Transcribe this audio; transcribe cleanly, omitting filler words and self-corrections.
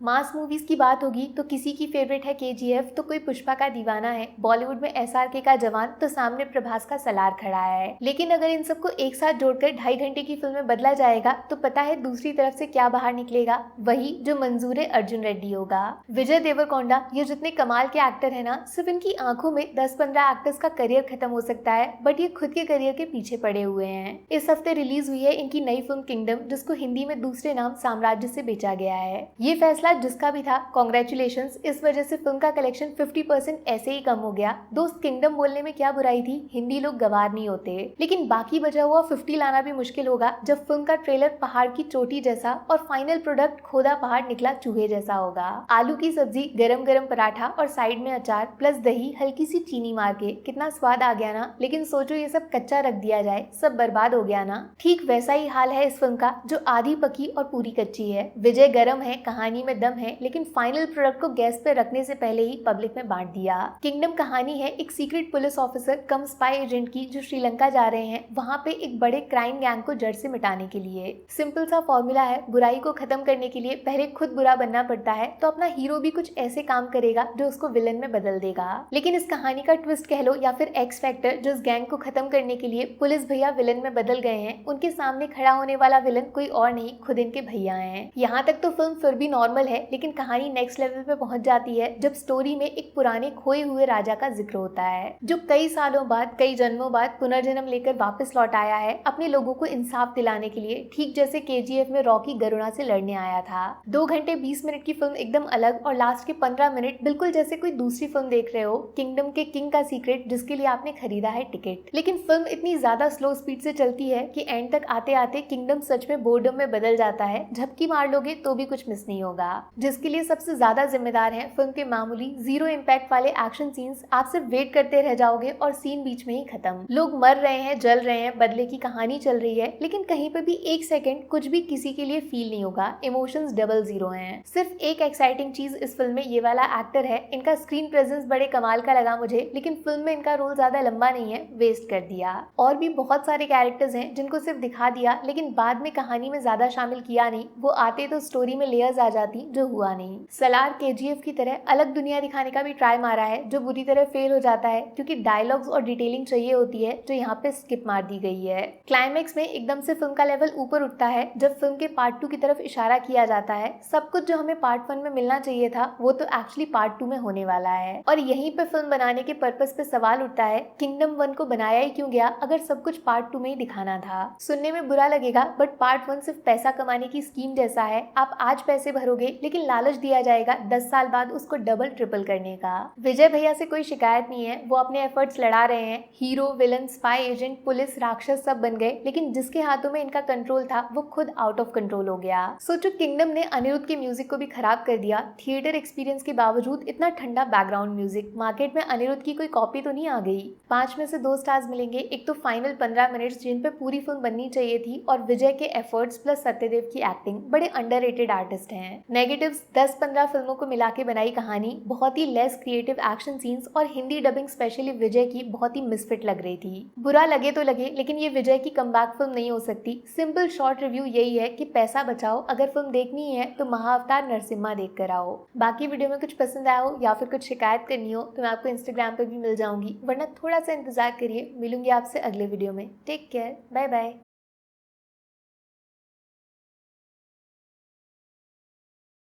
मास movies की बात होगी तो किसी की फेवरेट है केजीएफ तो कोई पुष्पा का दीवाना है। बॉलीवुड में एसआरके का जवान तो सामने प्रभास का सलार खड़ा है। लेकिन अगर इन सबको एक साथ जोड़कर 2.5 घंटे की फिल्म में बदला जाएगा तो पता है दूसरी तरफ से क्या बाहर निकलेगा? वही जो मंजूर अर्जुन रेड्डी होगा। विजय देवरकोंडा ये जितने कमाल के एक्टर है ना, सिर्फ इनकी आंखों में 10-15 एक्टर्स का करियर खत्म हो सकता है, बट ये खुद के करियर के पीछे पड़े हुए हैं। इस हफ्ते रिलीज हुई है इनकी नई फिल्म किंगडम, जिसको हिंदी में दूसरे नाम साम्राज्य से बेचा गया है। ये फैसला जिसका भी था, कॉन्ग्रेचुलेशंस। इस वजह से फिल्म का कलेक्शन 50% ऐसे ही कम हो गया। दोस्त किंगडम बोलने में क्या बुराई थी, हिंदी लोग गवार नहीं होते। लेकिन बाकी बचा हुआ 50 लाना भी मुश्किल होगा जब फिल्म का ट्रेलर पहाड़ की चोटी जैसा और फाइनल प्रोडक्ट खोदा पहाड़ निकला चूहे जैसा होगा। आलू की सब्जी, गरम गरम पराठा और साइड में अचार प्लस दही, हल्की सी चीनी मार के कितना स्वाद आ गया ना। लेकिन सोचो ये सब कच्चा रख दिया जाए, सब बर्बाद हो गया ना। ठीक वैसा ही हाल है इस फिल्म का, जो आधी पकी और पूरी कच्ची है। विजय गरम है, कहानी में दम है, लेकिन फाइनल प्रोडक्ट को गैस पे रखने से पहले ही पब्लिक में बांट दिया। किंगडम कहानी है एक सीक्रेट पुलिस ऑफिसर कम स्पाई एजेंट की, जो श्रीलंका जा रहे हैं वहां पे एक बड़े क्राइम गैंग को जड़ से मिटाने के लिए। सिंपल सा फॉर्मूला है, बुराई को खत्म करने के लिए पहले खुद बुरा बनना पड़ता है, तो अपना हीरो भी कुछ ऐसे काम करेगा जो उसको विलन में बदल देगा। लेकिन इस कहानी का ट्विस्ट कह लो या फिर एक्स फैक्टर, जो इस गैंग को खत्म करने के लिए पुलिस भैया विलन में बदल गए हैं, उनके सामने खड़ा होने वाला विलन कोई और नहीं, खुद इनके भैया हैं। यहाँ तक तो फिल्म फिर भी नॉर्मल है, लेकिन कहानी नेक्स्ट लेवल पे पहुंच जाती है जब स्टोरी में एक पुराने खोए हुए राजा का जिक्र होता है, जो कई सालों बाद, कई जन्मों बाद पुनर्जन्म लेकर वापस लौट आया है अपने लोगों को इंसाफ दिलाने के लिए, ठीक जैसे केजीएफ में रॉकी गरुड़ा से लड़ने आया था। 2 घंटे 20 मिनट की फिल्म एकदम अलग, और लास्ट के 15 मिनट बिल्कुल जैसे कोई दूसरी फिल्म देख रहे हो, किंगडम के किंग का सीक्रेट, जिसके लिए आपने खरीदा है टिकट। लेकिन फिल्म इतनी ज्यादा स्लो स्पीड से चलती है कि एंड तक आते आते किंगडम सच में बोर्डम में बदल जाता है। झपकी मार लोगे तो भी कुछ मिस नहीं होगा। जिसके लिए सबसे ज्यादा जिम्मेदार है फिल्म के मामूली जीरो इम्पैक्ट वाले एक्शन सीन्स। आप सिर्फ वेट करते रह जाओगे और सीन बीच में ही खत्म। लोग मर रहे हैं, जल रहे हैं, बदले की कहानी चल रही है, लेकिन कहीं पे भी एक सेकंड कुछ भी किसी के लिए फील नहीं होगा। इमोशंस डबल जीरो हैं। सिर्फ एक एक्साइटिंग चीज इस फिल्म में ये वाला एक्टर है, इनका स्क्रीन प्रेजेंस बड़े कमाल का लगा मुझे, लेकिन फिल्म में इनका रोल ज्यादा लंबा नहीं है, वेस्ट कर दिया। और भी बहुत सारे कैरेक्टर्स हैं जिनको सिर्फ दिखा दिया, लेकिन बाद में कहानी में ज्यादा शामिल किया नहीं। वो आते तो स्टोरी में लेयर्स आ जाती, जो हुआ नहीं। सलार केजीएफ की तरह अलग दुनिया दिखाने का भी ट्राई मारा है, जो बुरी तरह फेल हो जाता है, क्योंकि डायलॉग्स और डिटेलिंग चाहिए होती है, जो यहाँ पे स्किप मार दी गई है। क्लाइमेक्स में एकदम से फिल्म का लेवल ऊपर उठता है जब फिल्म के पार्ट 2 की तरफ इशारा किया जाता है। सब कुछ जो हमें पार्ट 1 में मिलना चाहिए था, वो तो एक्चुअली पार्ट 2 में होने वाला है। और यहीं पे फिल्म बनाने के पर्पस पे सवाल उठता है, किंगडम 1 को बनाया ही क्यों गया अगर सब कुछ पार्ट 2 में ही दिखाना था? सुनने में बुरा लगेगा, बट पार्ट 1 सिर्फ पैसा कमाने की स्कीम जैसा है। आप आज पैसे भरोगे, लेकिन लालच दिया जाएगा 10 साल बाद उसको डबल ट्रिपल करने का। विजय भैया से कोई शिकायत नहीं है, वो अपने एफर्ट्स लड़ा रहे हैं। Hero, villain, spy agent, police, राक्षस सब बन गए, लेकिन जिसके हाथों में इनका कंट्रोल था वो खुद आउट ऑफ कंट्रोल हो गया। सोचो, किंगडम ने अनिरुद्ध के म्यूजिक को भी खराब कर दिया। थिएटर एक्सपीरियंस के बावजूद इतना ठंडा बैकग्राउंड म्यूजिक। मार्केट में अनिरुद्ध की कोई कॉपी तो नहीं आ गई? 5 में से 2 स्टार्स मिलेंगे। एक तो फाइनल 15 मिनट्स जिन पे पूरी फिल्म बननी चाहिए थी, और विजय के एफर्ट्स प्लस सत्यदेव की एक्टिंग, बड़े अंडररेटेड आर्टिस्ट हैं। नेगेटिव्स 10-15 फिल्मों को मिला के बनाई कहानी, बहुत ही लेस क्रिएटिव एक्शन सीन्स, और हिंदी डबिंग स्पेशली विजय की बहुत ही मिसफिट लग रही थी। बुरा लगे तो लगे, लेकिन ये विजय की कमबैक फिल्म नहीं हो सकती। सिंपल शॉर्ट रिव्यू यही है कि पैसा बचाओ, अगर फिल्म देखनी है तो महाअवतार नरसिम्हा देख कर आओ। बाकी वीडियो में कुछ पसंद आया हो या फिर कुछ शिकायत करनी हो तो मैं आपको इंस्टाग्राम पे भी मिल जाऊंगी, वरना थोड़ा सा इंतजार करिए। मिलूंगी आपसे अगले वीडियो में। Take care, bye bye.